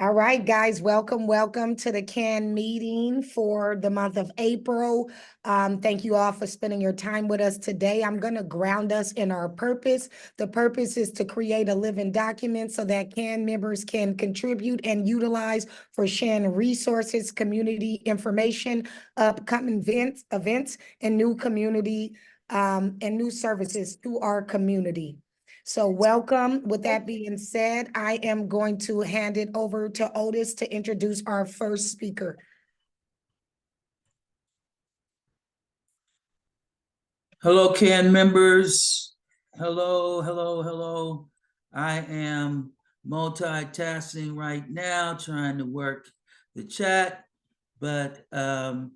All right, guys, welcome to the CAN meeting for the month of April. Thank you all for spending your time with us today. I'm going to ground us in our purpose. The purpose is to create a living document so that CAN members can contribute and utilize for sharing resources, community information, upcoming events, and new community and new services to our community. So welcome. With that being said, I am going to hand it over to Otis to introduce our first speaker. Hello, CAN members. Hello. I am multitasking right now, trying to work the chat, but I'm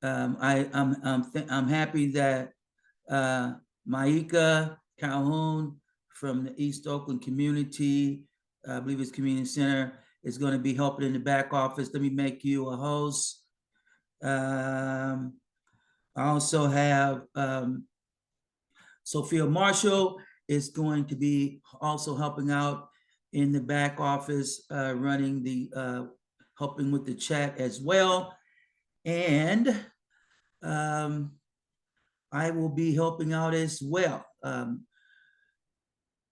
happy that Maika Calhoun from the East Oakland community, I believe it's Community Center, is going to be helping in the back office. Let me make you a host. I also have Sophia Marshall is going to be also helping out in the back office, running the helping with the chat as well. And I will be helping out as well.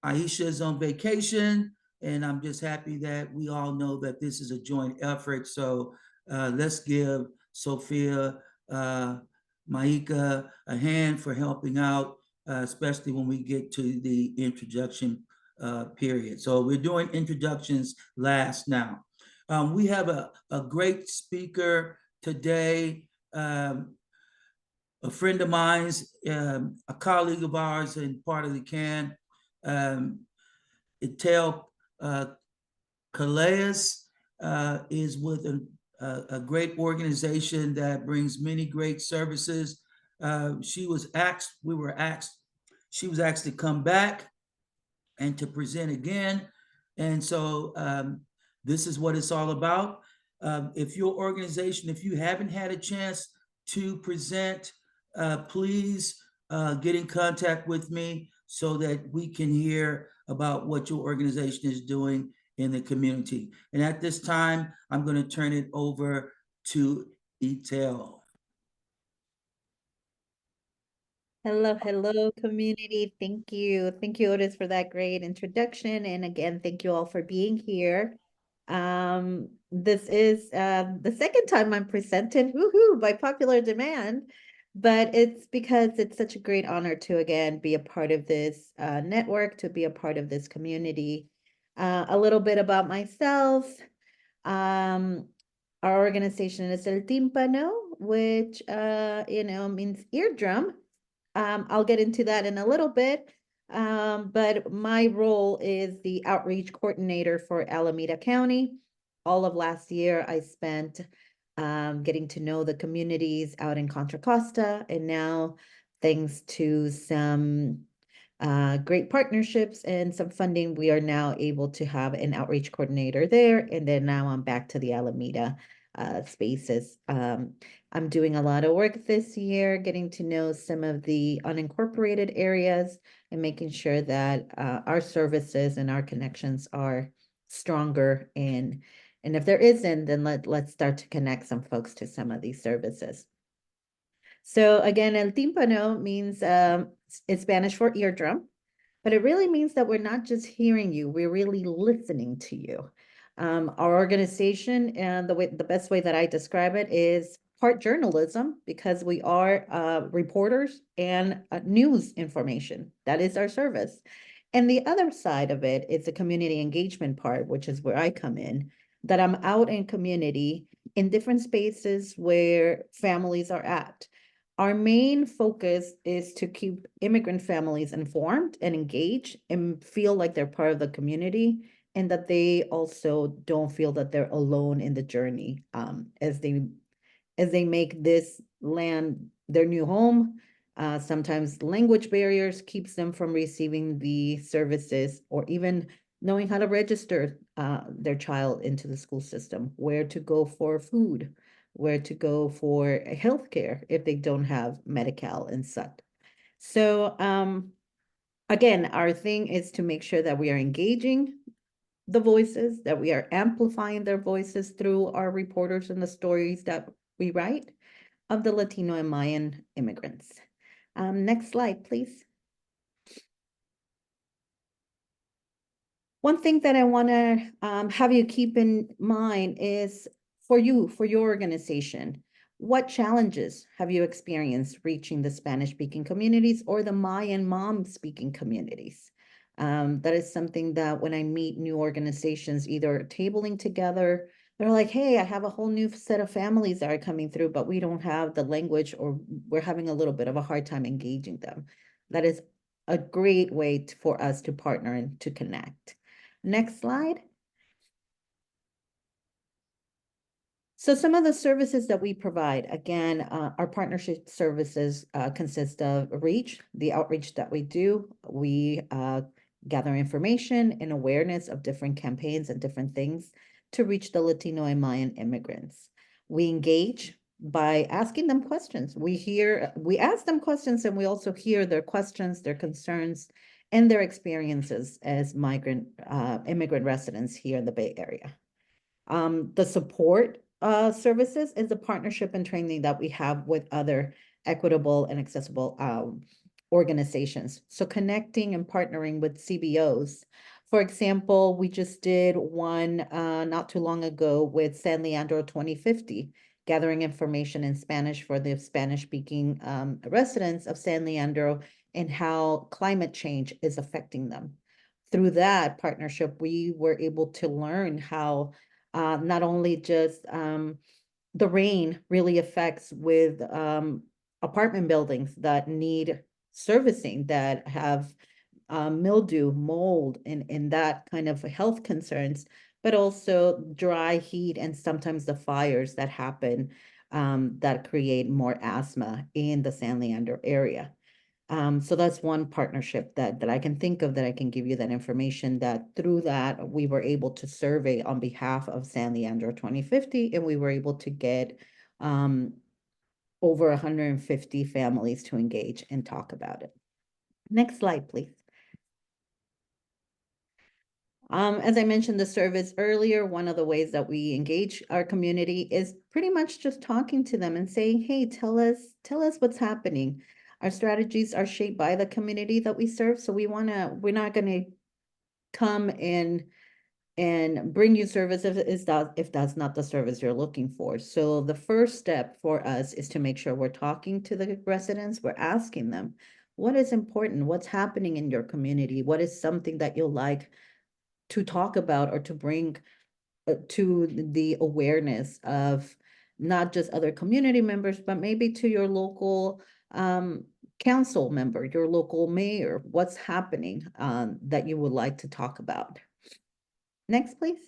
Aisha is on vacation, and I'm just happy that we all know that this is a joint effort. So let's give Sophia, Maika a hand for helping out, especially when we get to the introduction period. So we're doing introductions last now. We have a great speaker today. A friend of mine's, a colleague of ours and part of the CAN, Itel Calais, is with a great organization that brings many great services. She was asked to come back and to present again. And so this is what it's all about. If your organization, if you haven't had a chance to present, please get in contact with me so that we can hear about what your organization is doing in the community. And at this time, I'm going to turn it over to Itel. Hello, community. Thank you. Thank you, Otis, for that great introduction. And again, thank you all for being here. This is the second time I'm presented, woohoo, by popular demand, but it's because it's such a great honor to, again, be a part of this network, to be a part of this community. A little bit about myself. Our organization is El Tímpano, which, means eardrum. I'll get into that in a little bit. But my role is the outreach coordinator for Alameda County. All of last year, I spent getting to know the communities out in Contra Costa. And now, thanks to some great partnerships and some funding, we are now able to have an outreach coordinator there. And then now I'm back to the Alameda spaces. I'm doing a lot of work this year, getting to know some of the unincorporated areas and making sure that our services and our connections are stronger. And if there isn't, then let's start to connect some folks to some of these services. So again, El Tímpano means it's Spanish for eardrum, but it really means that we're not just hearing you, we're really listening to you. Our organization, and the best way that I describe it is part journalism, because we are reporters and news information. That is our service. And the other side of it is the community engagement part, which is where I come in, that I'm out in community in different spaces where families are at. Our main focus is to keep immigrant families informed and engaged and feel like they're part of the community, and that they also don't feel that they're alone in the journey as they make this land their new home. Sometimes language barriers keeps them from receiving the services or even knowing how to register their child into the school system, where to go for food, where to go for healthcare if they don't have Medi-Cal and such. So again, our thing is to make sure that we are engaging the voices, that we are amplifying their voices through our reporters and the stories that we write of the Latino and Mayan immigrants. Next slide, please. One thing that I want to have you keep in mind is for you, for your organization, what challenges have you experienced reaching the Spanish-speaking communities or the Mayan mom-speaking communities? That is something that when I meet new organizations, either tabling together, they're like, hey, I have a whole new set of families that are coming through, but we don't have the language, or we're having a little bit of a hard time engaging them. That is a great way for us to partner and to connect. Next slide. So some of the services that we provide, again, our partnership services consist of reach, the outreach that we do. We gather information and awareness of different campaigns and different things to reach the Latino and Mayan immigrants. We engage by asking them questions. We ask them questions, and we also hear their questions, their concerns, and their experiences as immigrant residents here in the Bay Area. The support services is the partnership and training that we have with other equitable and accessible organizations. So connecting and partnering with CBOs. For example, we just did one not too long ago with San Leandro 2050, gathering information in Spanish for the Spanish-speaking residents of San Leandro and how climate change is affecting them. Through that partnership, we were able to learn how not only just the rain really affects with apartment buildings that need servicing, that have mildew, mold, and that kind of health concerns, but also dry heat and sometimes the fires that happen that create more asthma in the San Leandro area. So that's one partnership that I can think of, that I can give you that information, that through that we were able to survey on behalf of San Leandro 2050, and we were able to get over 150 families to engage and talk about it. Next slide, please. As I mentioned the service earlier, one of the ways that we engage our community is pretty much just talking to them and saying, hey, tell us what's happening. Our strategies are shaped by the community that we serve. So we're not gonna come in and bring you service if that's not the service you're looking for. So the first step for us is to make sure we're talking to the residents. We're asking them, what is important? What's happening in your community? What is something that you'll like to talk about or to bring to the awareness of not just other community members, but maybe to your local council member, your local mayor? What's happening that you would like to talk about? Next, please.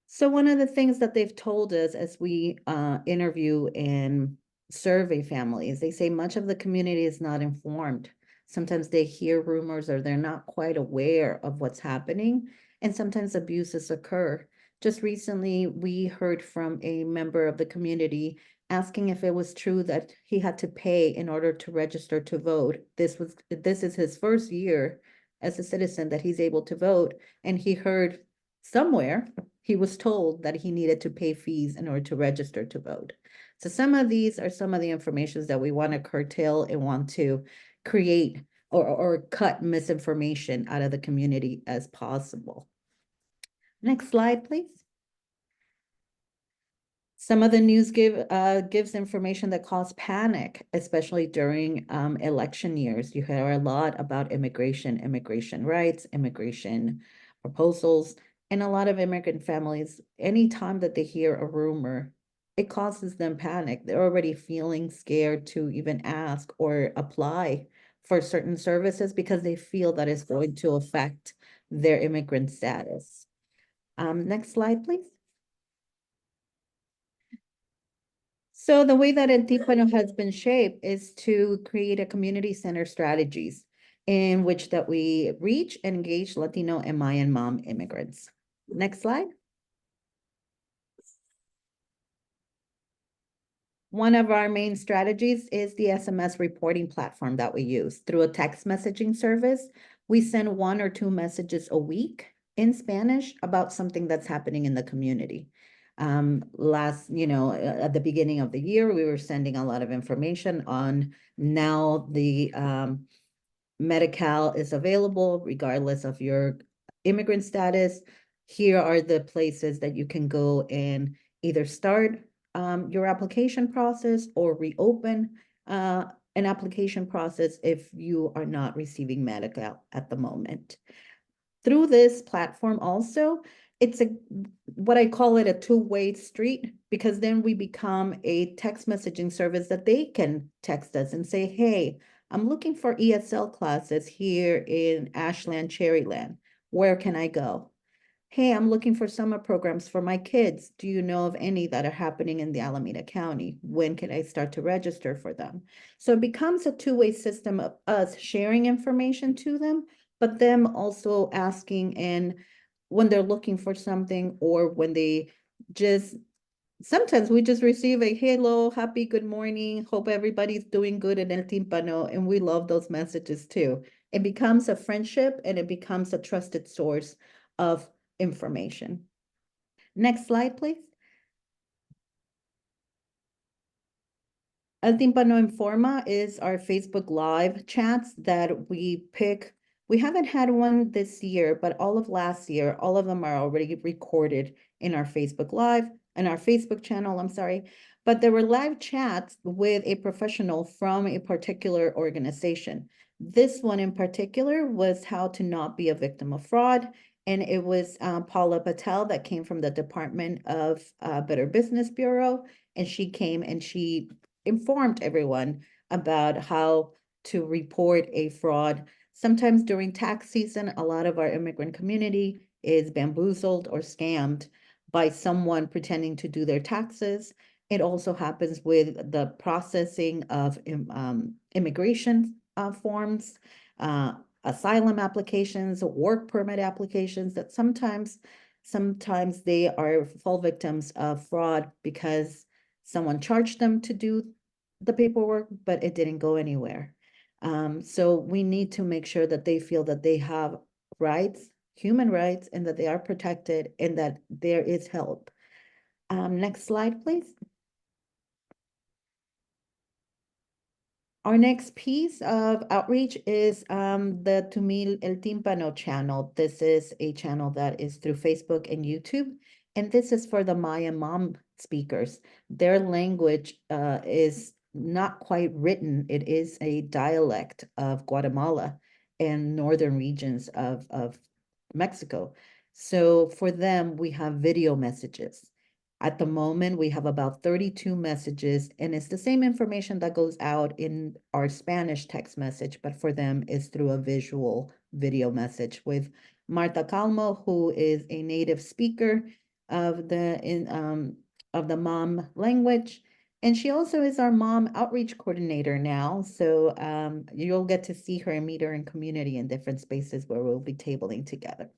So one of the things that they've told us as we interview and survey families, they say much of the community is not informed. Sometimes they hear rumors or they're not quite aware of what's happening, and sometimes abuses occur. Just recently, we heard from a member of the community asking if it was true that he had to pay in order to register to vote. This is his first year as a citizen that he's able to vote, and he heard somewhere he was told that he needed to pay fees in order to register to vote. So some of these are some of the informations that we want to curtail and want to create or cut misinformation out of the community as possible. Next slide, please. Some of the news gives information that causes panic, especially during election years. You hear a lot about immigration rights, immigration proposals, and a lot of immigrant families, anytime that they hear a rumor, it causes them panic. They're already feeling scared to even ask or apply for certain services because they feel that it's going to affect their immigrant status. Next slide, please. So the way that Antipano has been shaped is to create a community center strategies in which that we reach and engage Latino and Mayan mom immigrants. Next slide. One of our main strategies is the SMS reporting platform that we use. Through a text messaging service, We send 1 or 2 messages a week in Spanish about something that's happening in the community. At the beginning of the year, we were sending a lot of information on now the Medi-Cal is available regardless of your immigrant status. Here are the places that you can go and either start your application process or reopen an application process if you are not receiving Medi-Cal at the moment. Through this platform also, it's what I call it a two-way street, because then we become a text messaging service that they can text us and say, hey, I'm looking for ESL classes here in Ashland, Cherryland. Where can I go? Hey, I'm looking for summer programs for my kids. Do you know of any that are happening in the Alameda County? When can I start to register for them? So it becomes a two-way system of us sharing information to them, but them also asking, and when they're looking for something, or when they just sometimes we just receive a hello, happy, good morning, hope everybody's doing good in El Timpano, and we love those messages too. It becomes a friendship, and it becomes a trusted source of information. Next slide, please. El Timpano Informa is our Facebook Live chats that we pick. We haven't had one this year, but all of last year, all of them are already recorded in our Facebook Live, in our Facebook channel, I'm sorry. But there were live chats with a professional from a particular organization. This one in particular was how to not be a victim of fraud. And it was Paula Patel that came from the Department of Better Business Bureau. And she came and she informed everyone about how to report a fraud. Sometimes during tax season, a lot of our immigrant community is bamboozled or scammed by someone pretending to do their taxes. It also happens with the processing of immigration forms, asylum applications, work permit applications, that sometimes they are fall victims of fraud because someone charged them to do the paperwork, but it didn't go anywhere. So we need to make sure that they feel that they have rights, human rights, and that they are protected, and that there is help. Next slide, please. Our next piece of outreach is the Tu Mil El Tímpano channel. This is a channel that is through Facebook and YouTube, and this is for the Maya Mom speakers. Their language is not quite written. It is a dialect of Guatemala and northern regions of Mexico. So for them, we have video messages. At the moment, we have about 32 messages, and it's the same information that goes out in our Spanish text message, but for them it's through a visual video message with Marta Calmo, who is a native speaker of the mom language. And she also is our mom outreach coordinator now. So you'll get to see her and meet her in community in different spaces where we'll be tabling together.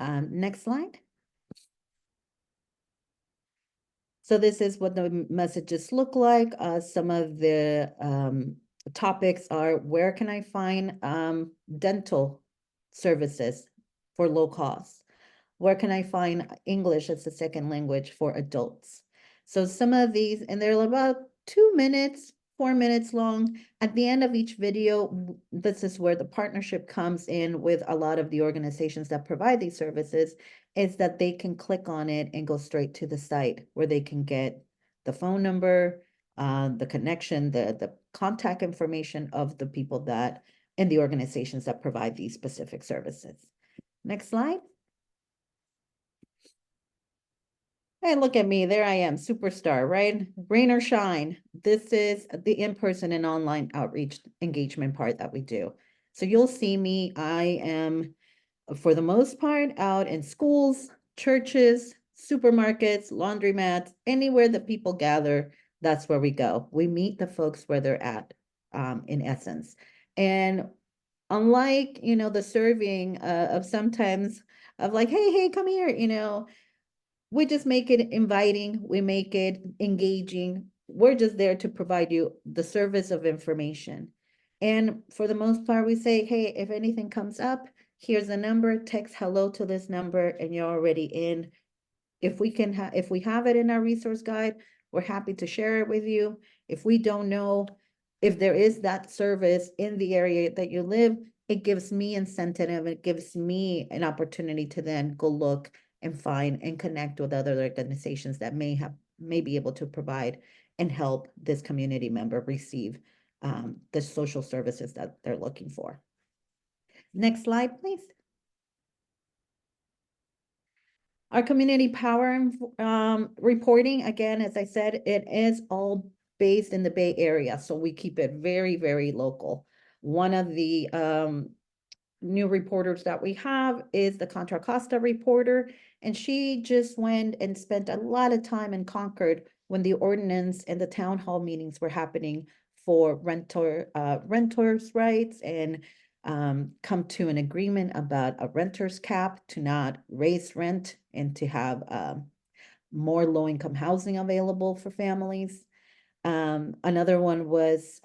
Next slide. So this is what the messages look like. Some of the topics are, where can I find dental services for low cost? Where can I find English as a second language for adults? So some of these, and they're about 2 minutes, 4 minutes long. At the end of each video, this is where the partnership comes in with a lot of the organizations that provide these services, is that they can click on it and go straight to the site where they can get the phone number, the connection, the contact information of the people that, and the organizations that provide these specific services. Next slide. Hey, look at me, there I am, superstar, right? Rain or shine. This is the in-person and online outreach engagement part that we do. So you'll see me, I am, for the most part, out in schools, churches, supermarkets, laundromats, anywhere that people gather, that's where we go. We meet the folks where they're at, in essence. And unlike, the serving of sometimes of like, hey, come here, we just make it inviting, we make it engaging. We're just there to provide you the service of information. And for the most part, we say, hey, if anything comes up, here's the number, text hello to this number, and you're already in. If we have it in our resource guide, we're happy to share it with you. If we don't know if there is that service in the area that you live, it gives me incentive, it gives me an opportunity to then go look and find and connect with other organizations that may be able to provide and help this community member receive the social services that they're looking for. Next slide, please. Our community power reporting, again, as I said, it is all based in the Bay Area, so we keep it very, very local. One of the new reporters that we have is the Contra Costa reporter, and she just went and spent a lot of time in Concord when the ordinance and the town hall meetings were happening for renters' rights and come to an agreement about a renter's cap to not raise rent and to have more low-income housing available for families. Another one was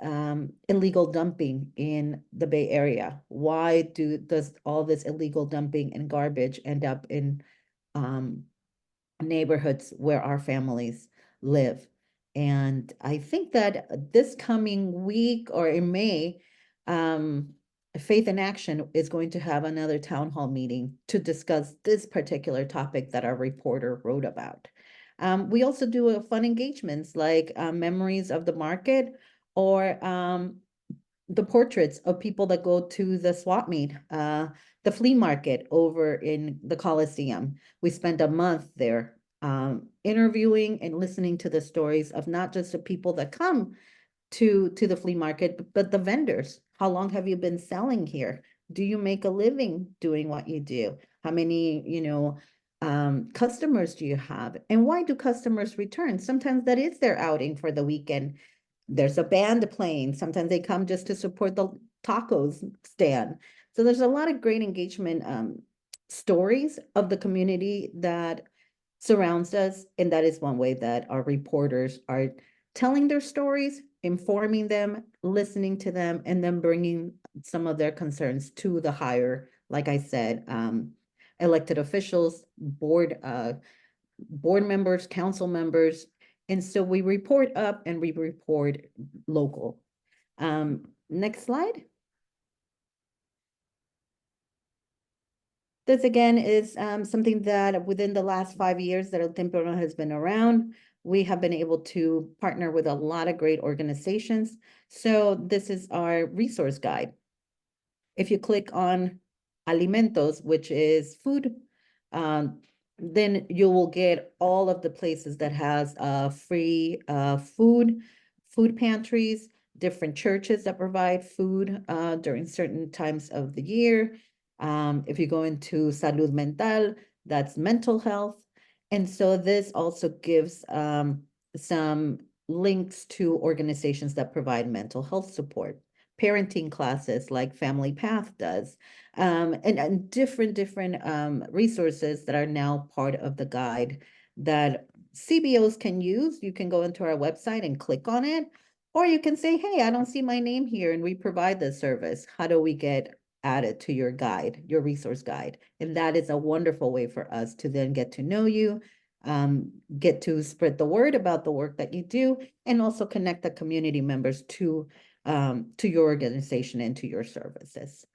illegal dumping in the Bay Area. Why does all this illegal dumping and garbage end up in neighborhoods where our families live? And I think that this coming week or in May, Faith in Action is going to have another town hall meeting to discuss this particular topic that our reporter wrote about. We also do fun engagements like memories of the market or the portraits of people that go to the swap meet, the flea market over in the Coliseum. We spent a month there interviewing and listening to the stories of not just the people that come to the flea market, but the vendors. How long have you been selling here? Do you make a living doing what you do? How many, customers do you have? And why do customers return? Sometimes that is their outing for the weekend. There's a band playing. Sometimes they come just to support the tacos stand. So there's a lot of great engagement stories of the community that surrounds us. And that is one way that our reporters are telling their stories, informing them, listening to them, and then bringing some of their concerns to the higher, like I said, elected officials, board members, council members. And so we report up and we report local. Next slide. This again is something that within the last 5 years that El Temprano has been around, we have been able to partner with a lot of great organizations. So this is our resource guide. If you click on alimentos, which is food, then you will get all of the places that has free food pantries, different churches that provide food during certain times of the year. If you go into salud mental, that's mental health. And so this also gives some links to organizations that provide mental health support, parenting classes like Family Path does, and different resources that are now part of the guide that CBOs can use. You can go into our website and click on it, or you can say, hey, I don't see my name here and we provide this service. How do we get added to your guide, your resource guide? And that is a wonderful way for us to then get to know you, get to spread the word about the work that you do, and also connect the community members to your organization and to your services.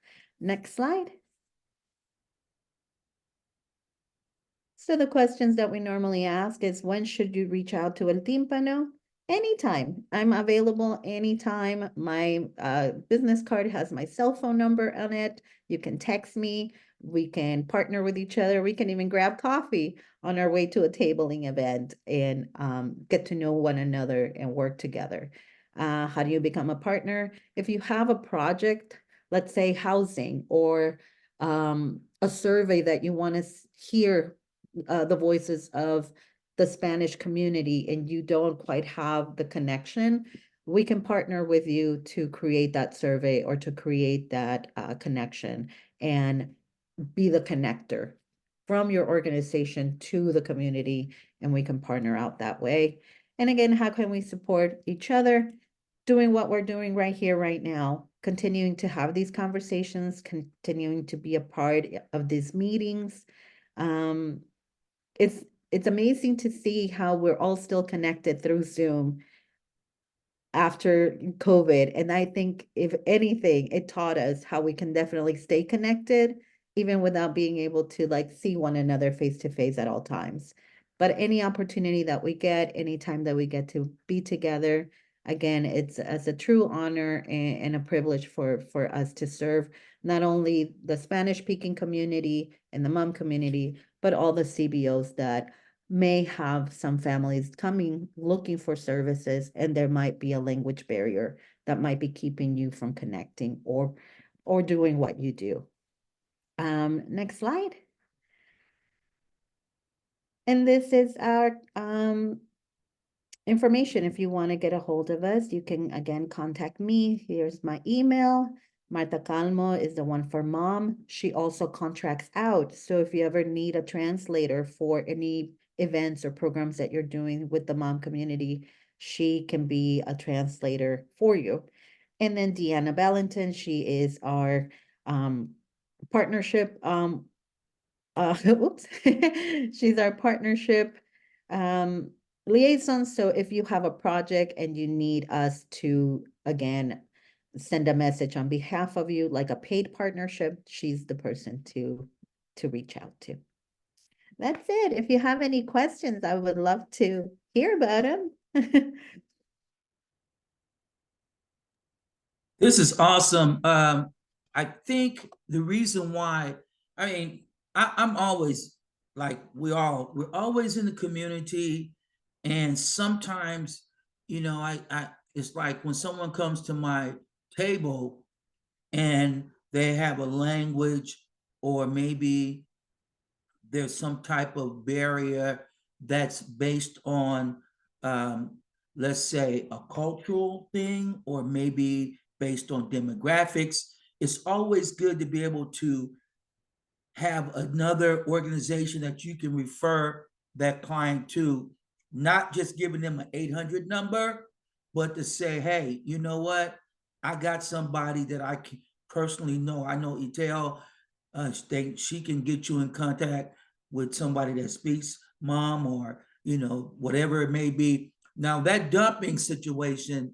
Next slide. So the questions that we normally ask is, when should you reach out to El Tímpano? Anytime. I'm available anytime. My business card has my cell phone number on it. You can text me. We can partner with each other. We can even grab coffee on our way to a tabling event and get to know one another and work together. How do you become a partner? If you have a project, let's say housing or a survey that you want to hear the voices of the Spanish community and you don't quite have the connection, we can partner with you to create that survey or to create that connection and be the connector from your organization to the community, and we can partner out that way. And again, how can we support each other? Doing what we're doing right here, right now, continuing to have these conversations, continuing to be a part of these meetings. Um, it's amazing to see how we're all still connected through Zoom after COVID. And I think if anything, it taught us how we can definitely stay connected, even without being able to like see one another face to face at all times. But any opportunity that we get, anytime that we get to be together, again, it's as a true honor and a privilege for us to serve not only the Spanish speaking community and the mom community, but all the CBOs that may have some families coming looking for services, and there might be a language barrier that might be keeping you from connecting or doing what you do. Next slide. And this is our information. If you want to get a hold of us, you can again contact me. Here's my email. Marta Calmo is the one for mom. She also contracts out. So if you ever need a translator for any events or programs that you're doing with the mom community, she can be a translator for you. And then Deanna Ballanton, she is our partnership oops, she's our partnership liaison. So if you have a project and you need us to, again, send a message on behalf of you, like a paid partnership, she's the person to reach out to. That's it. If you have any questions, I would love to hear about them. This is awesome. I think the reason why, I mean, I'm always like we're always in the community, and sometimes, it's like when someone comes to my table and they have a language, or maybe there's some type of barrier that's based on, um, let's say, a cultural thing, or maybe based on demographics. It's always good to be able to have another organization that you can refer that client to, not just giving them an 800 number, but to say, hey, you know what? I got somebody that I can personally know. I know Itel. She can get you in contact with somebody that speaks mom, or whatever it may be. Now that dumping situation,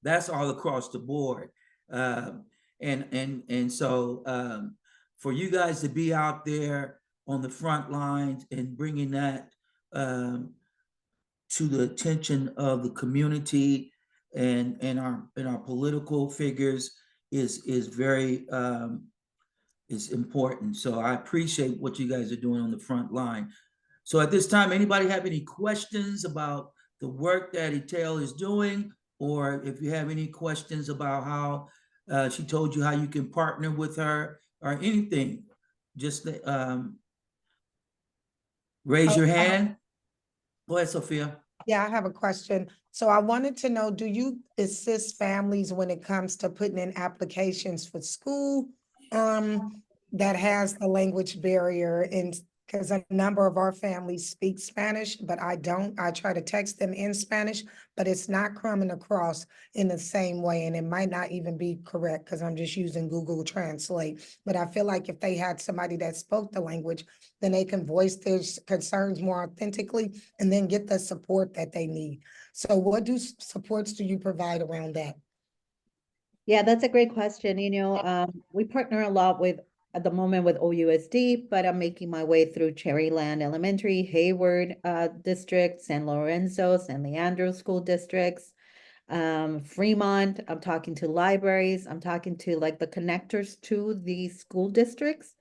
that's all across the board. And so for you guys to be out there on the front lines and bringing that to the attention of the community and our political figures is very is important. So I appreciate what you guys are doing on the front line. So at this time, anybody have any questions about the work that Etel is doing? Or if you have any questions about how she told you how you can partner with her or anything, just raise your hand. Go ahead, Sophia. Yeah, I have a question. So I wanted to know, do you assist families when it comes to putting in applications for school? That has the language barrier, and because a number of our families speak Spanish, but I don't. I try to text them in Spanish, but it's not coming across in the same way, and it might not even be correct because I'm just using Google Translate. But I feel like if they had somebody that spoke the language, then they can voice their concerns more authentically and then get the support that they need. So what supports do you provide around that? Yeah, that's a great question. We partner a lot with, at the moment, with OUSD, but I'm making my way through Cherryland Elementary, Hayward District, San Lorenzo, San Leandro School Districts, Fremont. I'm talking to libraries. I'm talking to like the connectors to the school districts.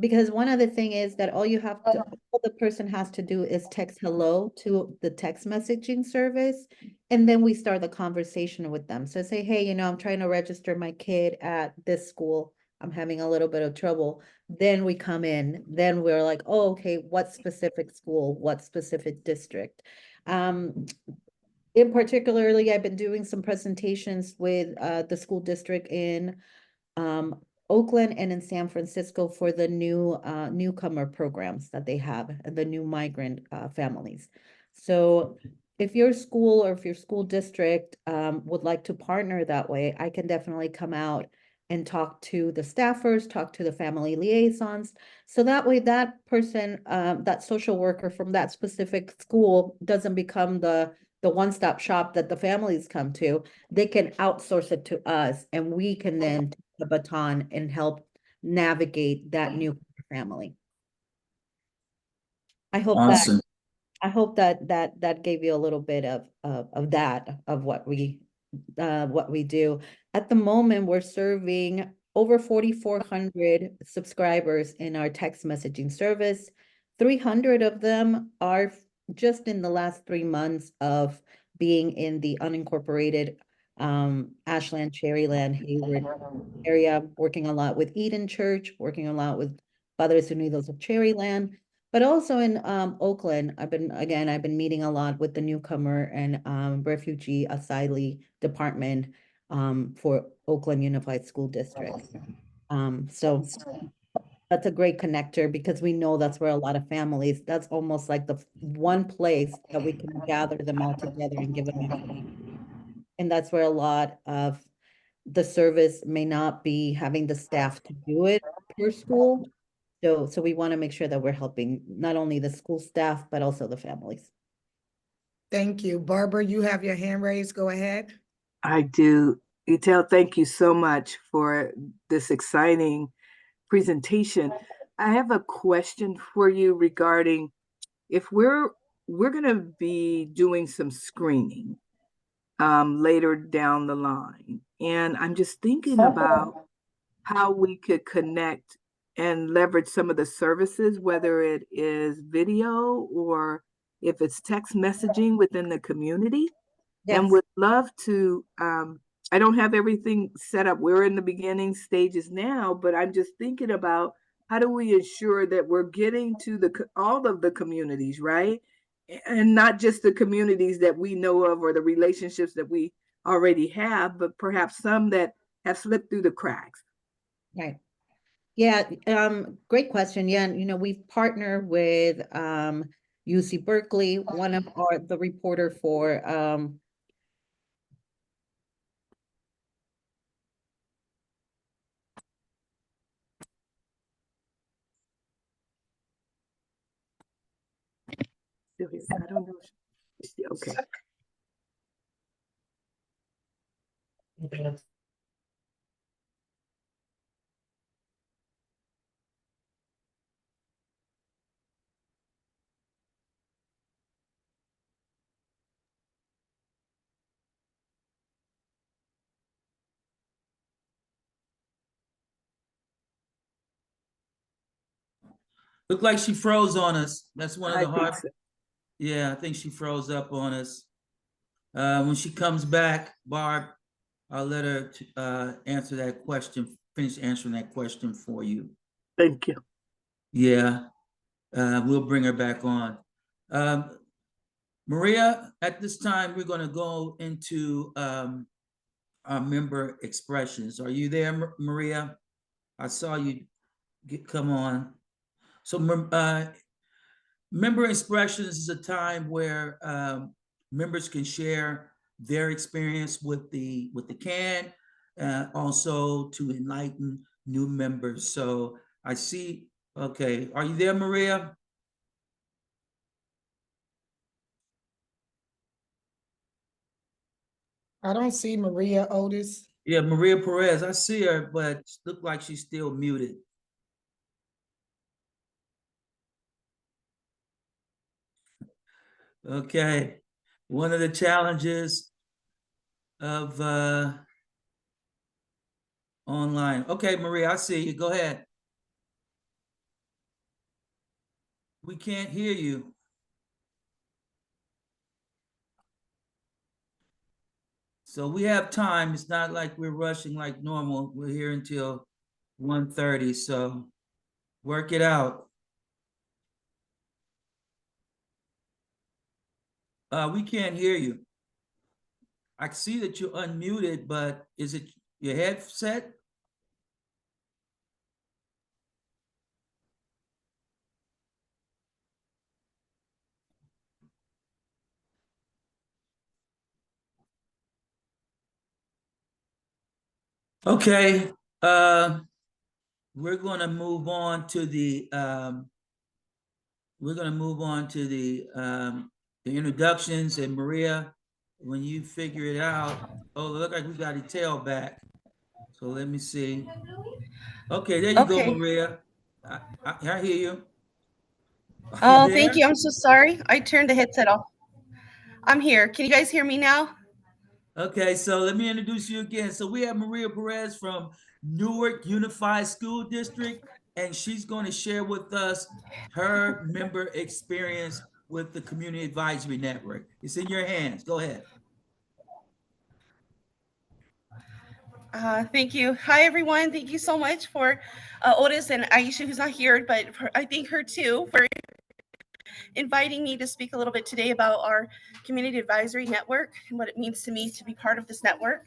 Because one other thing is that all the person has to do is text hello to the text messaging service. And then we start the conversation with them. So say, hey, I'm trying to register my kid at this school. I'm having a little bit of trouble. Then we come in, then we're like, oh, okay, what specific school, what specific district? In particularly, I've been doing some presentations with the school district in Oakland and in San Francisco for the new newcomer programs that they have and the new migrant families. So if your school or if your school district would like to partner that way, I can definitely come out and talk to the staffers, talk to the family liaisons. So that way that person, that social worker from that specific school doesn't become the one-stop shop that the families come to. They can outsource it to us and we can then take the baton and help navigate that new family. I hope that Awesome. that gave you a little bit of that of what we do. At the moment, we're serving over 4,400 subscribers in our text messaging service. 300 of them are just in the last 3 months of being in the unincorporated Ashland, Cherryland, Hayward area, working a lot with Eden Church, working a lot with Padres Unidos of Cherryland. But also in Oakland, I've been meeting a lot with the newcomer and refugee asylee department for Oakland Unified School District. So that's a great connector because we know that's where a lot of families, that's almost like the one place that we can gather them all together and give them information. And that's where a lot of the service may not be having the staff to do it per school. So we want to make sure that we're helping not only the school staff, but also the families. Thank you. Barbara, you have your hand raised. Go ahead. I do. Etel, thank you so much for this exciting presentation. I have a question for you regarding if we're going to be doing some screening later down the line, and I'm just thinking about how we could connect and leverage some of the services, whether it is video or if it's text messaging within the community, and Yes. would love to. I don't have everything set up. We're in the beginning stages now, but I'm just thinking about how do we ensure that we're getting to all of the communities, right? And not just the communities that we know of or the relationships that we already have, but perhaps some that have slipped through the cracks. Right. Yeah, great question. Yeah, and, we've partnered with UC Berkeley, one of the reporter for Still here. I don't know. Okay. Looked like she froze on us. That's one of I the think hard. so. Yeah, I think she froze up on us. When she comes back, Barb, I'll let her answer that question, finish answering that question for you. Thank you. Yeah, we'll bring her back on. Maria, at this time, we're going to go into our member expressions. Are you there, Maria? I saw you come on. So member expressions is a time where members can share their experience with the CAN, also to enlighten new members. So I see, okay, are you there, Maria? I don't see Maria Otis. Yeah, Maria Perez, I see her, but look like she's still muted. Okay, one of the challenges of online. Okay, Maria, I see you. Go ahead. We can't hear you. So we have time. It's not like we're rushing like normal. We're here until 1:30, so work it out. We can't hear you. I see that you're unmuted, but is it your headset? Okay, we're gonna move on to the introductions, and Maria, when you figure it out, oh, look like we got a tail back. So let me see. Okay, there you go, Okay. Maria. I hear you. Are you Oh, thank there? you. I'm so sorry. I turned the headset off. I'm here. Can you guys hear me now? Okay, so let me introduce you again. So we have Maria Perez from Newark Unified School District, and she's going to share with us her member experience with the Community Advisory Network. It's in your hands. Go ahead. Thank you. Hi, everyone. Thank you so much for Otis and Aisha, who's not here, but I thank her too for inviting me to speak a little bit today about our Community Advisory Network and what it means to me to be part of this network.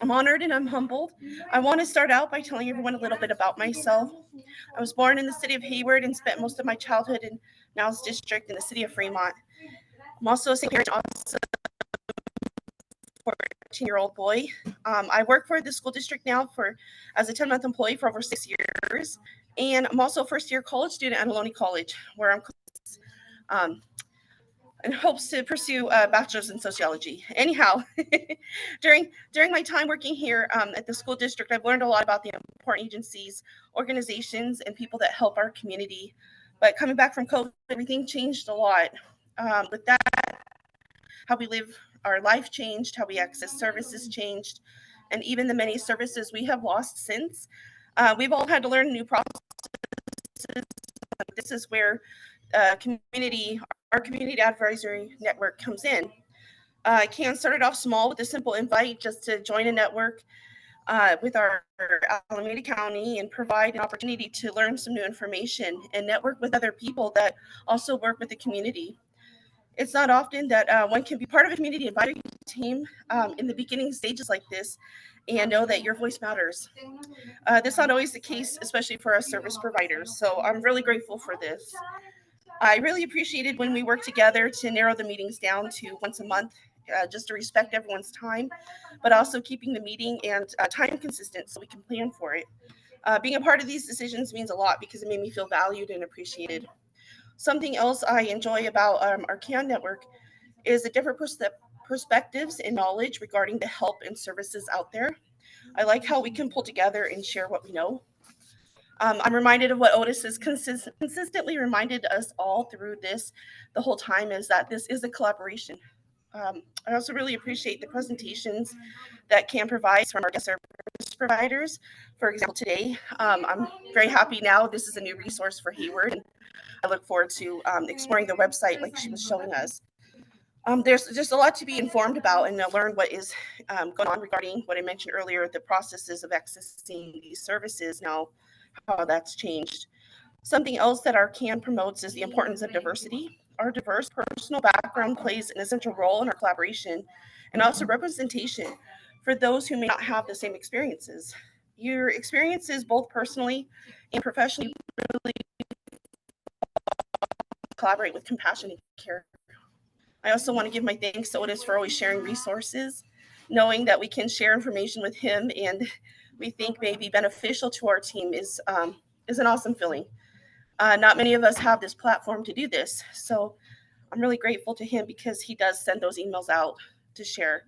I'm honored and I'm humbled. I want to start out by telling everyone a little bit about myself. I was born in the city of Hayward and spent most of my childhood in Niles District in the city of Fremont. I'm also a single parent, also a 14-year-old boy. I work for the school district now as a 10-month employee for over 6 years. And I'm also a first-year college student at Ohlone College, where I'm um, in hopes to pursue a bachelor's in sociology. Anyhow, during my time working here at the school district, I've learned a lot about the important agencies, organizations, and people that help our community. But coming back from COVID, everything changed a lot. With that, how we live our life changed, how we access services changed, and even the many services we have lost since. We've all had to learn new processes. This is where our community advisory network comes in. CAN started off small with a simple invite just to join a network with our Alameda County and provide an opportunity to learn some new information and network with other people that also work with the community. It's not often that one can be part of a community advisory team in the beginning stages like this and know that your voice matters. This is not always the case, especially for us service providers. So I'm really grateful for this. I really appreciated when we worked together to narrow the meetings down to once a month, just to respect everyone's time, but also keeping the meeting and time consistent so we can plan for it. Being a part of these decisions means a lot because it made me feel valued and appreciated. Something else I enjoy about our CAN network is the different perspectives and knowledge regarding the help and services out there. I like how we can pull together and share what we know. I'm reminded of what Otis has consistently reminded us all through this the whole time is that this is a collaboration. I also really appreciate the presentations that CAN provides from our guest service providers. For example, today, I'm very happy now. This is a new resource for Hayward, and I look forward to exploring the website like she was showing us. There's just a lot to be informed about and learn what is going on regarding what I mentioned earlier, the processes of accessing these services now, how that's changed. Something else that our CAN promotes is the importance of diversity. Our diverse personal background plays an essential role in our collaboration and also representation for those who may not have the same experiences. Your experiences, both personally and professionally, really collaborate with compassion and care. I also want to give my thanks to Otis for always sharing resources, knowing that we can share information with him and we think may be beneficial to our team is an awesome feeling. Not many of us have this platform to do this, so I'm really grateful to him because he does send those emails out to share.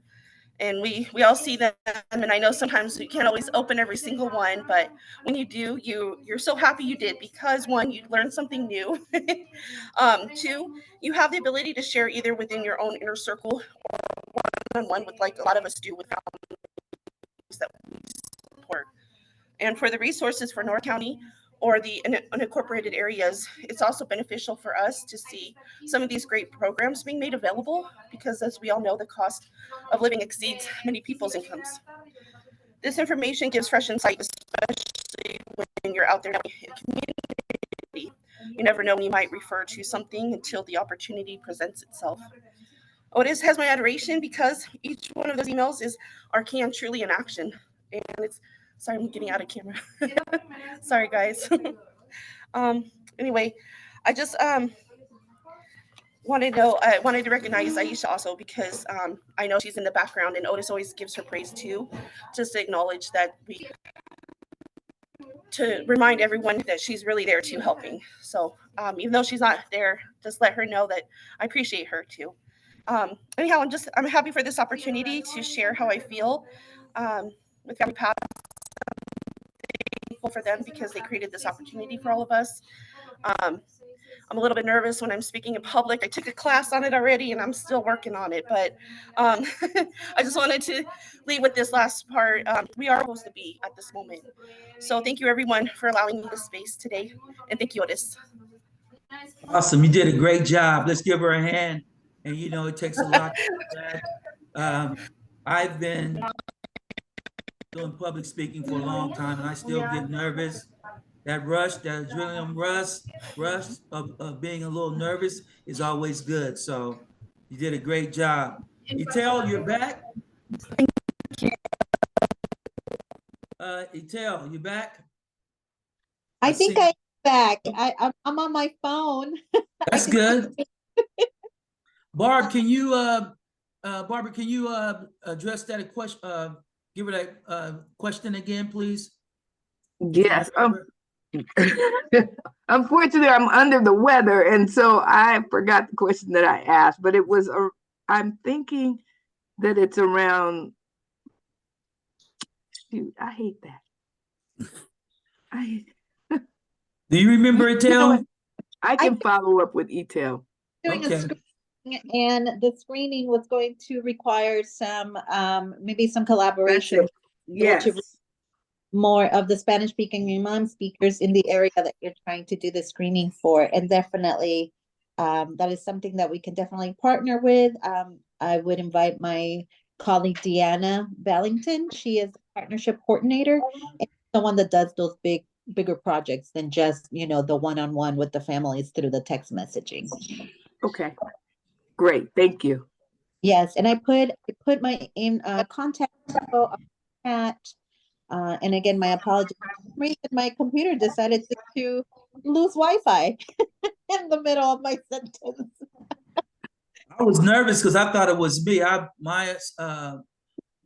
And we all see them, and I know sometimes we can't always open every single one, but when you do, you're so happy you did because one, you learned something new. Two, you have the ability to share either within your own inner circle or one on one with like a lot of us do with families that we support. And for the resources for North County or the unincorporated areas, it's also beneficial for us to see some of these great programs being made available because, as we all know, the cost of living exceeds many people's incomes. This information gives fresh insight, especially when you're out there in community. You never know when you might refer to something until the opportunity presents itself. Otis has my adoration because each one of those emails is Arcan truly in action. And it's sorry, I'm getting out of camera. Sorry, guys. um, anyway, I just I wanted to recognize Aisha also because I know she's in the background, and Otis always gives her praise too, just to acknowledge that to remind everyone that she's really there too, helping. So even though she's not there, just let her know that I appreciate her too. Anyhow, I'm happy for this opportunity to share how I feel with Family Path. Thankful for them because they created this opportunity for all of us. Um, I'm a little bit nervous when I'm speaking in public. I took a class on it already and I'm still working on it. But I just wanted to leave with this last part. We are supposed to be at this moment. So thank you, everyone, for allowing me this space today. And thank you, Otis. Awesome. You did a great job. Let's give her a hand. And you know, it takes a lot to do that. I've been doing public speaking for a long time and I still get nervous. That rush, that adrenaline rush of being a little nervous is always good. So you did a great job. Etel, you're back? Etel, you back? I see. think I'm back. I'm on my phone. That's good. Barb, can you Barbara, can you address that question? Give her that question again, please. Yes. Unfortunately, I'm under the weather, and so I forgot the question that I asked. But it was, I'm thinking that it's around. Shoot, I hate that. Do you remember it, You know what? Tel? I can follow up with Etel. Doing a Okay. screening, and the screening was going to require some maybe some collaboration Yes. to more of the Spanish speaking Imam speakers in the area that you're trying to do the screening for. And definitely that is something that we can definitely partner with. I would invite my colleague Deanna Bellington. She is the partnership coordinator and the one that does those bigger projects than just, you know, the one-on-one with the families through the text messaging. Okay. Great. Thank you. Yes, and I put my contact info on the chat. And again, my apologies. For some reason, my computer decided to lose Wi-Fi in the middle of my sentence. I was nervous because I thought it was me.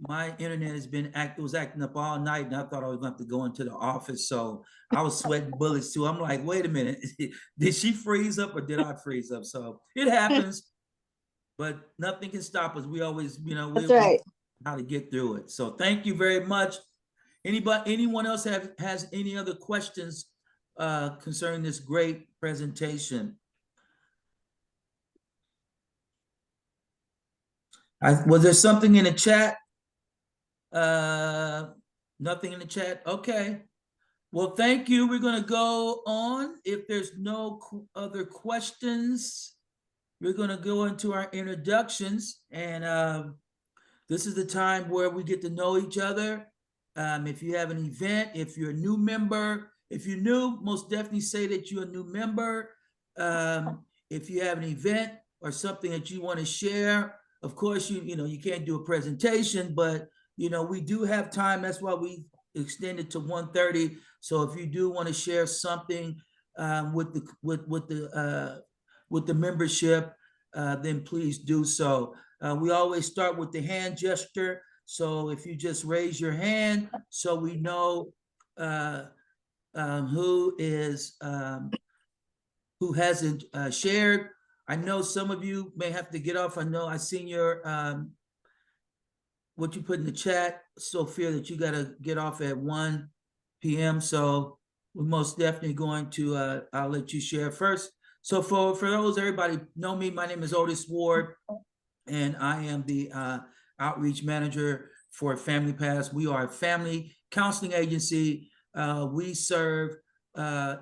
My internet has been acting up all night, and I thought I was going to have to go into the office. So I was sweating bullets too. I'm like, wait a minute, did she freeze up or did I freeze up? So it happens, but nothing can stop us. We always, you know, That's right. how to get through it. So thank you very much. Anyone else has any other questions concerning this great presentation? Was there something in the chat? Nothing in the chat. Okay. Well, thank you. We're going to go on. If there's no other questions, we're going to go into our introductions. And this is the time where we get to know each other. If you have an event, if you're a new member, if you're new, most definitely say that you're a new member. If you have an event or something that you want to share, of course, you know, you can't do a presentation, but you know, we do have time. That's why we extended to 1:30. So if you do want to share something with the membership, then please do so. We always start with the hand gesture. So if you just raise your hand, so we know who hasn't shared. I know some of you may have to get off. I know I seen your what you put in the chat, Sophia, that you got to get off at 1 p.m. So we're most definitely going to, I'll let you share first. So for those, everybody know me, my name is Otis Ward, and I am the outreach manager for Family Pass. We are a family counseling agency. We serve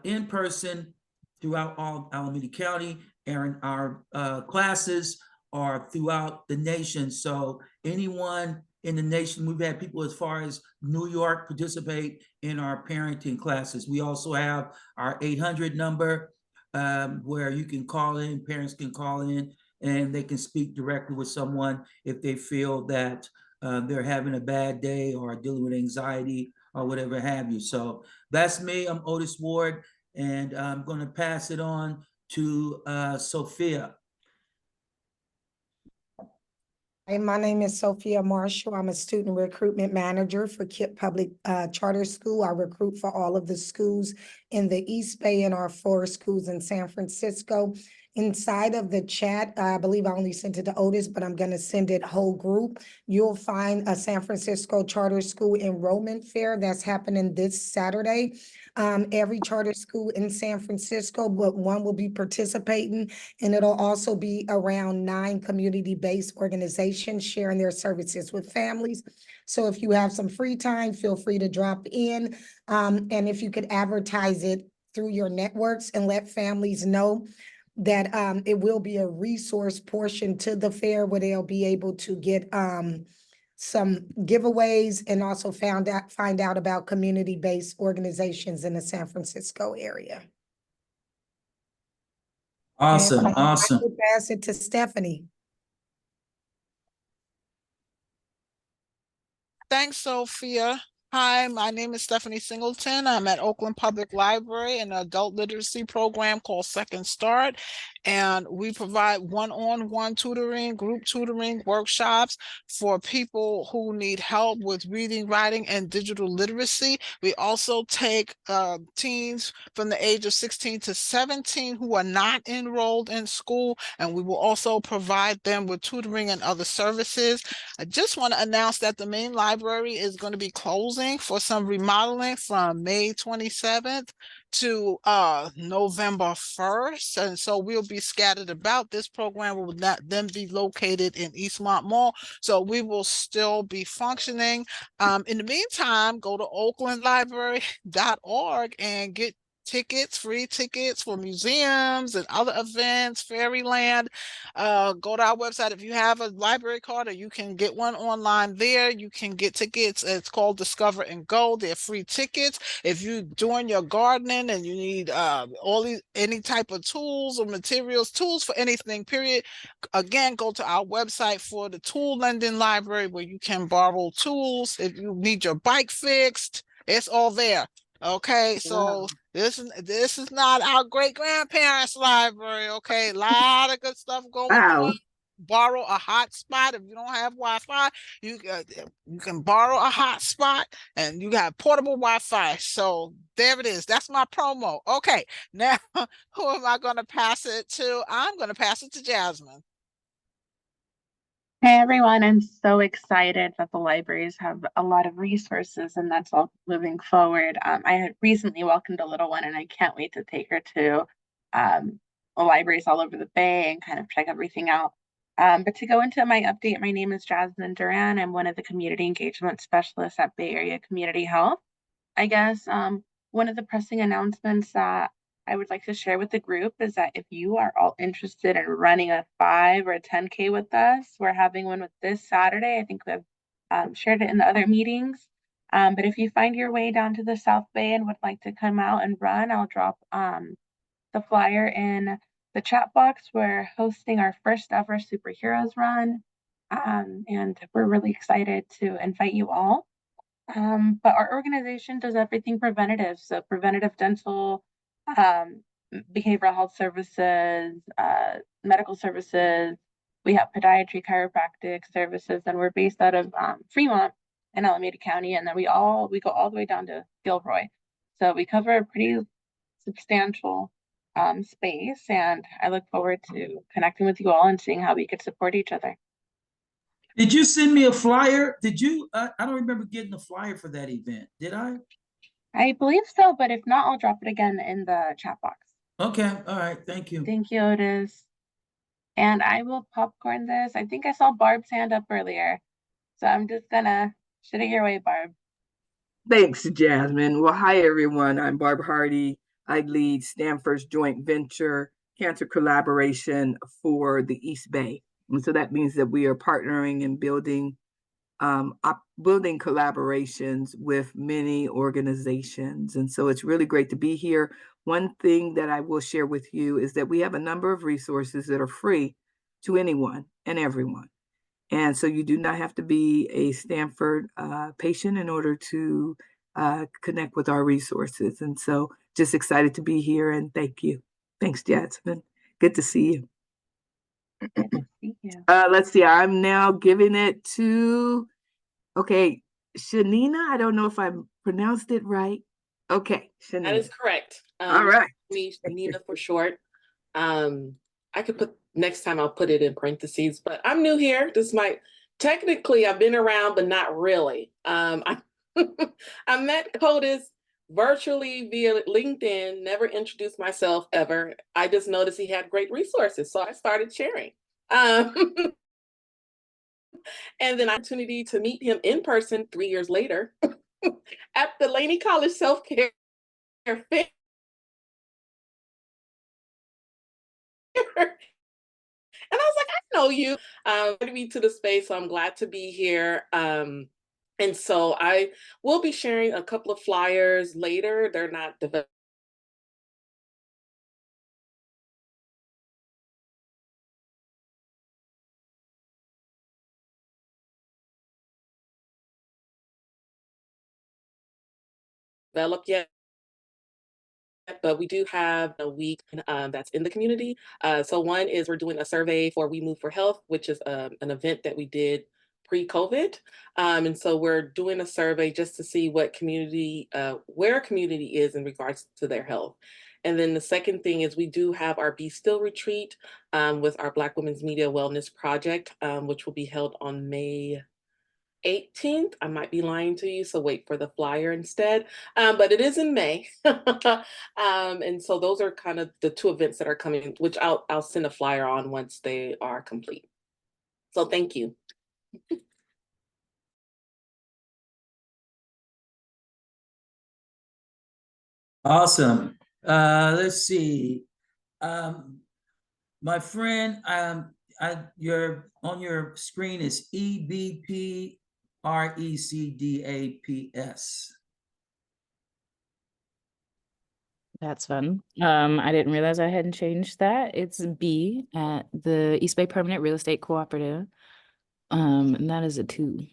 in person throughout all Alameda County, and our classes are throughout the nation. So anyone in the nation, we've had people as far as New York participate in our parenting classes. We also have our 800 number where you can call in, parents can call in, and they can speak directly with someone if they feel that they're having a bad day or dealing with anxiety or whatever have you. So that's me. I'm Otis Ward, and I'm going to pass it on to Sophia. my name is Sophia Marshall. I'm a student recruitment manager for KIPP Public Charter School. I recruit for all of the schools in the East Bay and our 4 schools in San Francisco. Inside of the chat, I believe I only sent it to Otis, but I'm gonna send it whole group. You'll find a San Francisco Charter School enrollment fair that's happening this Saturday. Every charter school in San Francisco, but one will be participating, and it'll also be around 9 community-based organizations sharing their services with families. So if you have some free time, feel free to drop in. And if you could advertise it through your networks and let families know that it will be a resource portion to the fair where they'll be able to get some giveaways and also find out about community-based organizations in the San Francisco area. Awesome, And I awesome. will pass it to Stephanie. Thanks, Sophia. Hi, my name is Stephanie Singleton. I'm at Oakland Public Library in an adult literacy program called Second Start. And we provide one-on-one tutoring, group tutoring, workshops for people who need help with reading, writing, and digital literacy. We also take teens from the age of 16 to 17 who are not enrolled in school, and we will also provide them with tutoring and other services. I just want to announce that the main library is going to be closing for some remodeling from May 27th to November 1st. And so we'll be scattered about. This program will not then be located in Eastmont Mall. So we will still be functioning. In the meantime, go to oaklandlibrary.org and get tickets, free tickets for museums and other events, Fairyland. Go to our website. If you have a library card, or you can get one online there, you can get tickets. It's called Discover and Go. They're free tickets. If you're doing your gardening and you need any type of tools or materials, tools for anything, period, again, go to our website for the tool lending library where you can borrow tools. If you need your bike fixed, it's all there. Okay, so Wow. this is not our great grandparents' library. Okay, a lot of good stuff going Wow. on. Borrow a hotspot if you don't have Wi-Fi. You can borrow a hotspot, and you got portable Wi-Fi. So there it is. That's my promo. Okay, now who am I going to pass it to? I'm going to pass it to Jasmine. Hey everyone, I'm so excited that the libraries have a lot of resources and that's all moving forward. I had recently welcomed a little one and I can't wait to take her to the libraries all over the Bay and kind of check everything out. But to go into my update, my name is Jasmine Duran. I'm one of the community engagement specialists at Bay Area Community Health. I guess one of the pressing announcements that I would like to share with the group is that if you are all interested in running a 5 or a 10K with us, we're having one with this Saturday. I think we've shared it in the other meetings. But if you find your way down to the South Bay and would like to come out and run, I'll drop the flyer in the chat box. We're hosting our first ever superheroes run. And we're really excited to invite you all. But our organization does everything preventative. So preventative dental, behavioral health services, medical services. We have podiatry, chiropractic services, and we're based out of Fremont in Alameda County. And then we go all the way down to Gilroy. So we cover a pretty substantial space, and I look forward to connecting with you all and seeing how we could support each other. Did you send me a flyer? Did you? I don't remember getting a flyer for that event. Did I? I believe so, but if not, I'll drop it again in the chat box. Okay. All right. Thank you. Thank you, Otis. And I will popcorn this. I think I saw Barb's hand up earlier. So I'm just gonna shoot it your way, Barb. Thanks, Jasmine. Well, hi, everyone. I'm Barb Hardy. I lead Stanford's joint venture cancer collaboration for the East Bay. And so that means that we are partnering and building collaborations with many organizations. And so it's really great to be here. One thing that I will share with you is that we have a number of resources that are free to anyone and everyone. And so you do not have to be a Stanford patient in order to connect with our resources. And so just excited to be here and thank you. Thanks, Jasmine. Good to see you. Good to see you. Let's see. I'm now giving it to, okay, Shanina. I don't know if I pronounced it right. Okay, That is Shanina. correct. All right. Me, Nina for short. I could put next time I'll put it in parentheses, but I'm new here. This might technically I've been around, but not really. I I met CODIS virtually via LinkedIn, never introduced myself ever. I just noticed he had great resources, so I started sharing. Um, and then opportunity to meet him in person 3 years later at the Laney College Self Care Fair. And I was like, I know you. To me to the space, so I'm glad to be here. And so I will be sharing a couple of flyers later. They're not developed yet, but we do have a week that's in the community. So one is we're doing a survey for We Move for Health, which is an event that we did pre-COVID. And so we're doing a survey just to see what community, where community is in regards to their health. And then the second thing is we do have our Be Still retreat with our Black Women's Media Wellness Project, which will be held on May 18th. I might be lying to you, so wait for the flyer instead. But it is in May. And so those are kind of the two events that are coming, which I'll send a flyer on once they are complete. So thank you. Awesome. Let's see. My friend, your on your screen is EBPRECDAPS. That's fun. I didn't realize I hadn't changed that. It's B at the East Bay Permanent Real Estate Cooperative. And that is a 2.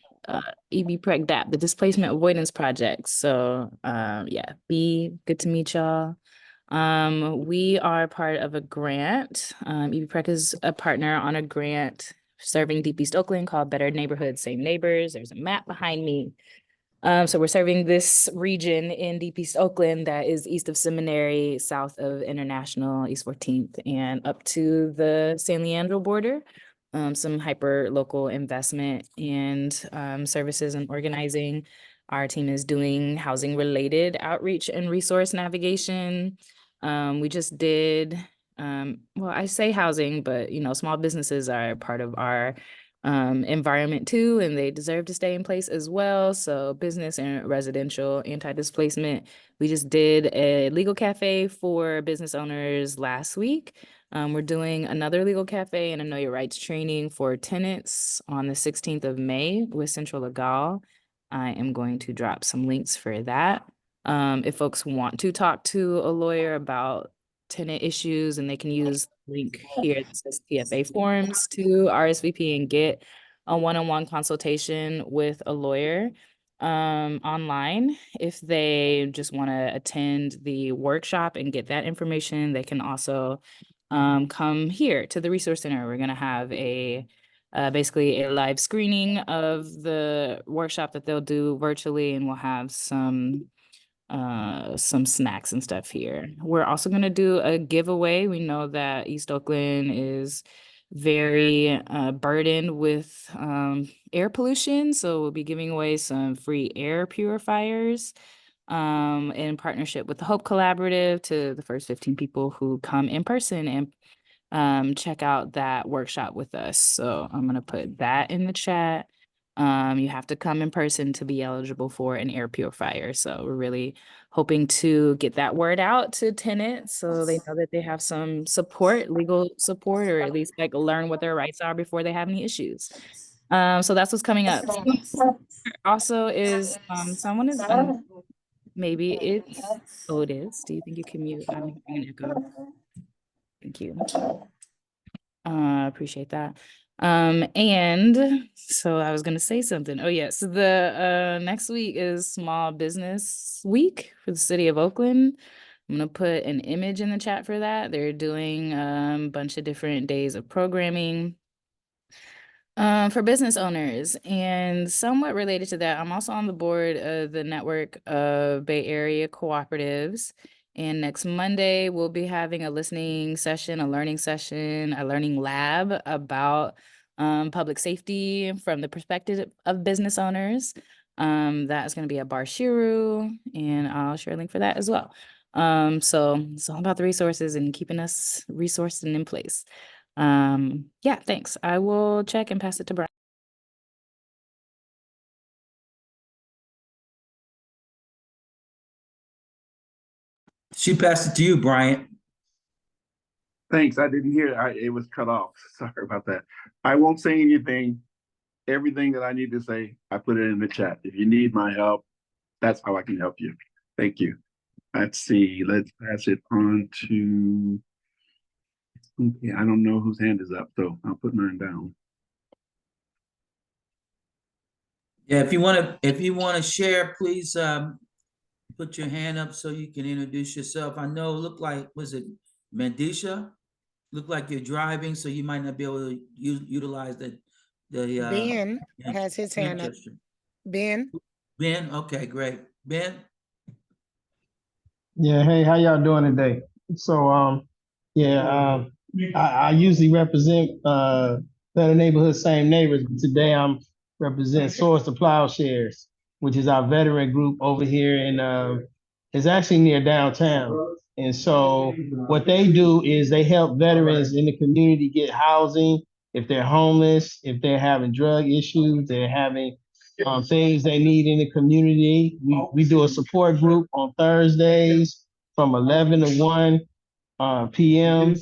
EB Preg DAP, the Displacement Avoidance Project. So, yeah, B, good to meet y'all. We are part of a grant. EB Preg is a partner on a grant serving Deep East Oakland called Better Neighborhoods, Same Neighbors. There's a map behind me. So we're serving this region in Deep East Oakland that is east of Seminary, south of International, East 14th, and up to the San Leandro border. Some hyper local investment and services and organizing. Our team is doing housing related outreach and resource navigation. We just did, well, I say housing, but small businesses are part of our environment too, and they deserve to stay in place as well. So business and residential anti-displacement. We just did a legal cafe for business owners last week. We're doing another legal cafe and a Know Your Rights training for tenants on the 16th of May with Central Legal. I am going to drop some links for that. If folks want to talk to a lawyer about tenant issues, and they can use the link here that says PFA forms to RSVP and get a one-on-one consultation with a lawyer online. If they just want to attend the workshop and get that information, they can also come here to the Resource Center. We're going to have basically a live screening of the workshop that they'll do virtually, and we'll have some snacks and stuff here. We're also going to do a giveaway. We know that East Oakland is very burdened with air pollution, so we'll be giving away some free air purifiers in partnership with the Hope Collaborative to the first 15 people who come in person and check out that workshop with us. So I'm going to put that in the chat. You have to come in person to be eligible for an air purifier. So we're really hoping to get that word out to tenants so they know that they have some support, legal support, or at least like learn what their rights are before they have any issues. So that's what's coming up. Also is someone is maybe it's Otis. Do you think you can mute? I'm hearing an echo. Thank you. Appreciate that. And so I was gonna say something. Oh yes, the next week is Small Business Week for the city of Oakland. I'm gonna put an image in the chat for that. They're doing a bunch of different days of programming for business owners. And somewhat related to that, I'm also on the board of the network of Bay Area cooperatives. And next Monday, we'll be having a listening session, a learning lab about public safety from the perspective of business owners. That's going to be at Bar Shiru, and I'll share a link for that as well. So it's all about the resources and keeping us resourced and in place. Yeah, thanks. I will check and pass it to Brian. She passed it to you, Bryant. Thanks. I didn't hear it. It was cut off. Sorry about that. I won't say anything. Everything that I need to say, I put it in the chat. If you need my help, that's how I can help you. Thank you. Let's see. Let's pass it on to. Okay, I don't know whose hand is up, so I'll put mine down. Yeah, if you want to share, please put your hand up so you can introduce yourself. I know it looked like, was it Mandisha? Looked like you're driving, so you might not be able to utilize the Ben has his hand up. gesture. Ben? Ben, okay, great. Ben? Yeah, hey, how y'all doing today? So, I usually represent Better Neighborhood, Same Neighbors. But today I'm represent Swords to Plowshares, which is our veteran group over here in it's actually near downtown. And so what they do is they help veterans in the community get housing if they're homeless, if they're having drug issues, they're having things they need in the community. We do a support group on Thursdays from 11 to 1 p.m.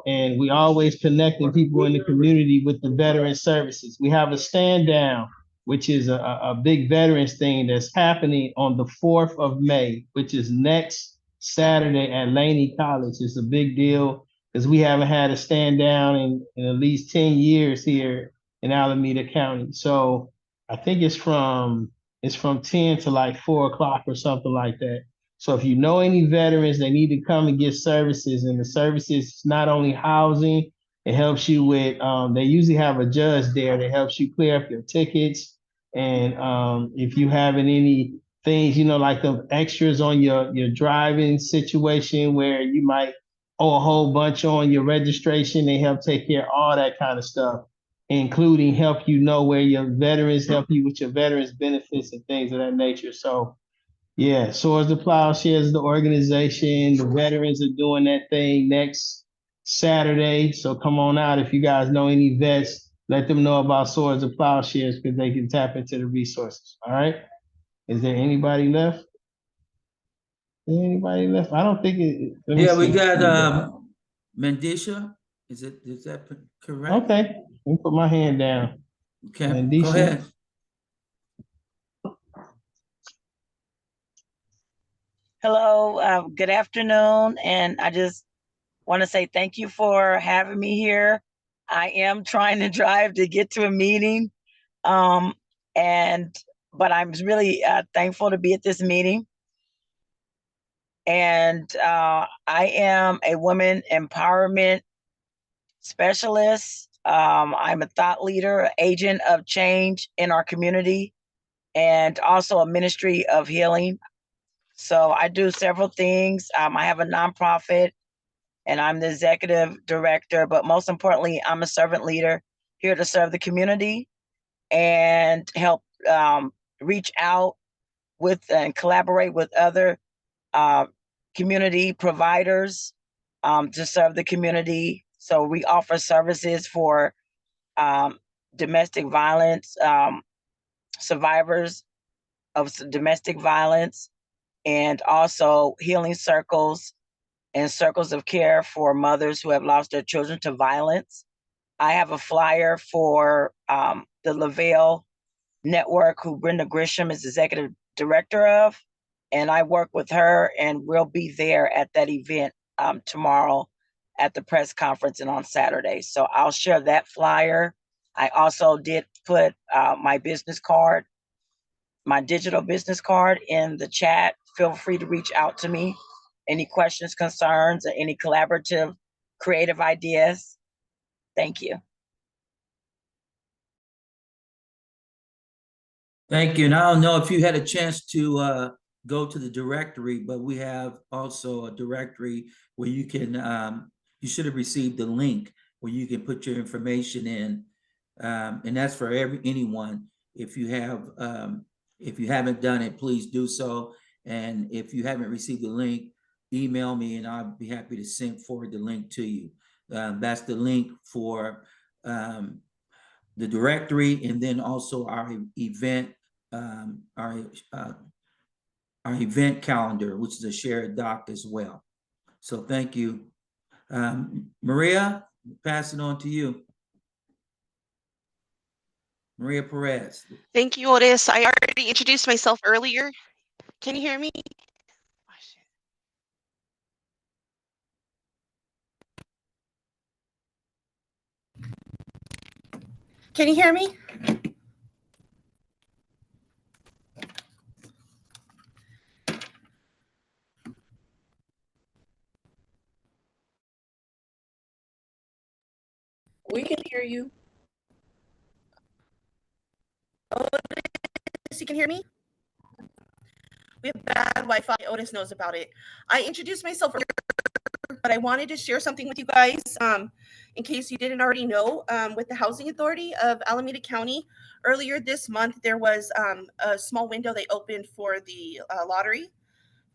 And we always connecting people in the community with the veteran services. We have a stand down, which is a big veterans thing that's happening on the 4th of May, which is next Saturday at Laney College. It's a big deal because we haven't had a stand down in at least 10 years here in Alameda County. So I think it's from 10 to like 4 o'clock or something like that. So if you know any veterans, they need to come and get services. And the services is not only housing, it helps you with, they usually have a judge there that helps you clear up your tickets. And if you having any things, like the extras on your driving situation where you might owe a whole bunch on your registration, they help take care of all that kind of stuff, including help where your veterans, help you with your veterans benefits and things of that nature. So yeah, Swords to Plowshares is the organization. The veterans are doing that thing next Saturday. So come on out. If you guys know any vets, let them know about Swords to Plowshares because they can tap into the resources. All right. Is there anybody left? Anybody left? I don't think it. Yeah, we got Mandisha. Is that correct? Okay. Let me put my hand down. Okay, Mandisha. go ahead. Hello, good afternoon, and I just want to say thank you for having me here. I am trying to drive to get to a meeting, but I'm really thankful to be at this meeting. And I am a women empowerment specialist. I'm a thought leader, an agent of change in our community, and also a ministry of healing. So I do several things. I have a nonprofit and I'm the executive director, but most importantly, I'm a servant leader here to serve the community and help reach out with and collaborate with other community providers to serve the community. So we offer services for domestic violence, survivors of domestic violence, and also healing circles and circles of care for mothers who have lost their children to violence. I have a flyer for the Lavelle Network, who Brenda Grisham is executive director of, and I work with her, and we'll be there at that event tomorrow at the press conference and on Saturday. So I'll share that flyer. I also did put my business card, my digital business card in the chat. Feel free to reach out to me any questions, concerns, or any collaborative, creative ideas. Thank you. Thank you. And I don't know if you had a chance to go to the directory, but we have also a directory where you can, you should have received the link where you can put your information in. And that's for anyone. If you haven't done it, please do so. And if you haven't received the link, email me and I'll be happy to send forward the link to you. That's the link for the directory, and then also our event, our event calendar, which is a shared doc as well. So thank you. Maria, pass it on to you. Maria Perez. Thank you, Otis. I already introduced myself earlier. Can you hear me? Can you hear me? We can hear you. Otis, you can hear me? We have bad Wi-Fi. Otis knows about it. I introduced myself earlier, but I wanted to share something with you guys in case you didn't already know. With the Housing Authority of Alameda County, earlier this month, there was a small window they opened for the lottery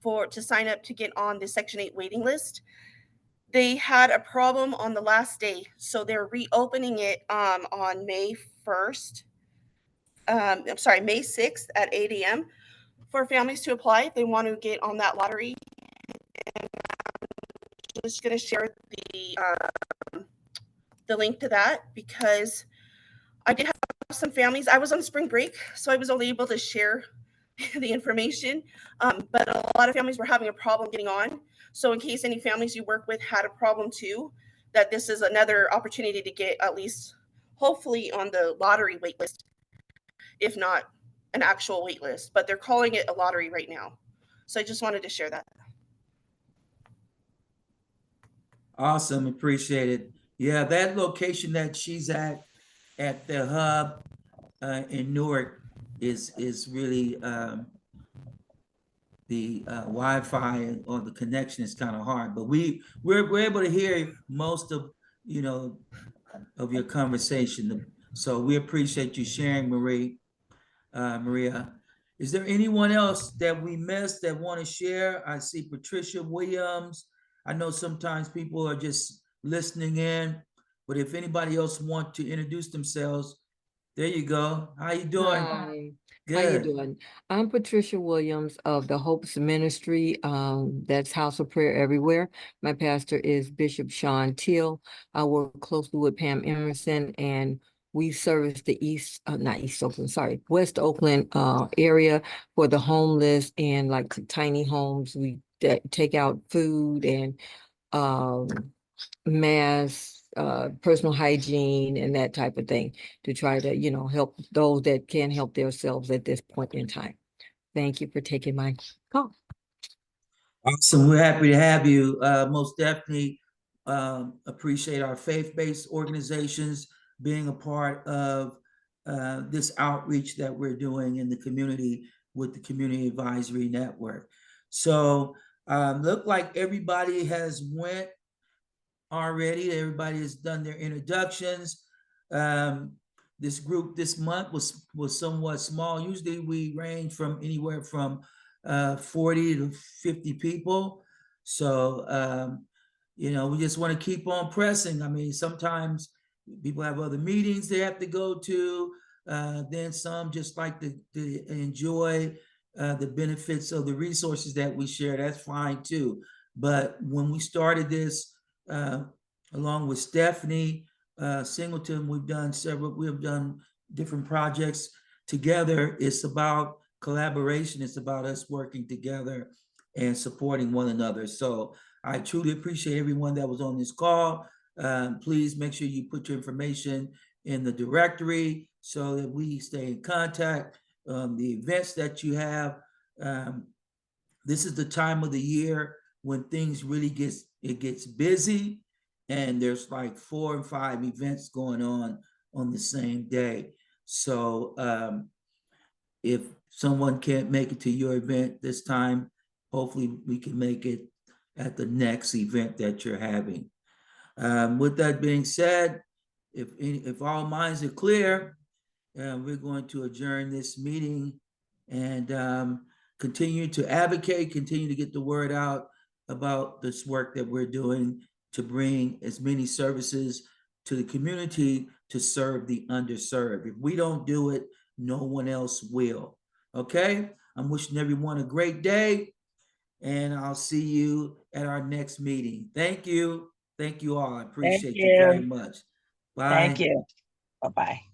to sign up to get on the Section 8 waiting list. They had a problem on the last day, so they're reopening it on May 1st. I'm sorry, May 6th at 8 a.m. for families to apply if they want to get on that lottery. And I'm just going to share the link to that because I did have some families. I was on spring break, so I was only able to share the information, but a lot of families were having a problem getting on. So in case any families you work with had a problem too, that this is another opportunity to get at least hopefully on the lottery wait list, if not an actual wait list, but they're calling it a lottery right now. So I just wanted to share that. Awesome, appreciate it. Yeah, that location that she's at the hub in Newark is really the Wi-Fi or the connection is kind of hard, but we're able to hear most of of your conversation. So we appreciate you sharing, Maria. Is there anyone else that we missed that want to share? I see Patricia Williams. I know sometimes people are just listening in, but if anybody else want to introduce themselves, there you go. How you doing? Hi. Good. How you doing? I'm Patricia Williams of the Hopes Ministry. That's House of Prayer Everywhere. My pastor is Bishop Sean Teal. I work closely with Pam Emerson, and we service the West Oakland area for the homeless and like tiny homes. We take out food and mass, personal hygiene and that type of thing to try to, help those that can't help themselves at this point in time. Thank you for taking my call. Awesome. We're happy to have you. Most definitely appreciate our faith-based organizations being a part of this outreach that we're doing in the community with the Community Advisory Network. So look like everybody has went already. Everybody has done their introductions. This group this month was somewhat small. Usually we range from anywhere from 40 to 50 people. So, we just want to keep on pressing. I mean, sometimes people have other meetings they have to go to. Then some just like to enjoy the benefits of the resources that we share. That's fine too. But when we started this, along with Stephanie Singleton, we have done different projects together. It's about collaboration. It's about us working together and supporting one another. So I truly appreciate everyone that was on this call. Please make sure you put your information in the directory so that we stay in contact. The events that you have, this is the time of the year when things really gets busy and there's like 4 and 5 events going on the same day. So if someone can't make it to your event this time, hopefully we can make it at the next event that you're having. With that being said, if all minds are clear, we're going to adjourn this meeting and continue to advocate, continue to get the word out about this work that we're doing to bring as many services to the community to serve the underserved. If we don't do it, no one else will. Okay? I'm wishing everyone a great day, and I'll see you at our next meeting. Thank you. Thank you all. I Thank appreciate you very you. much. Bye. Thank you. Bye-bye.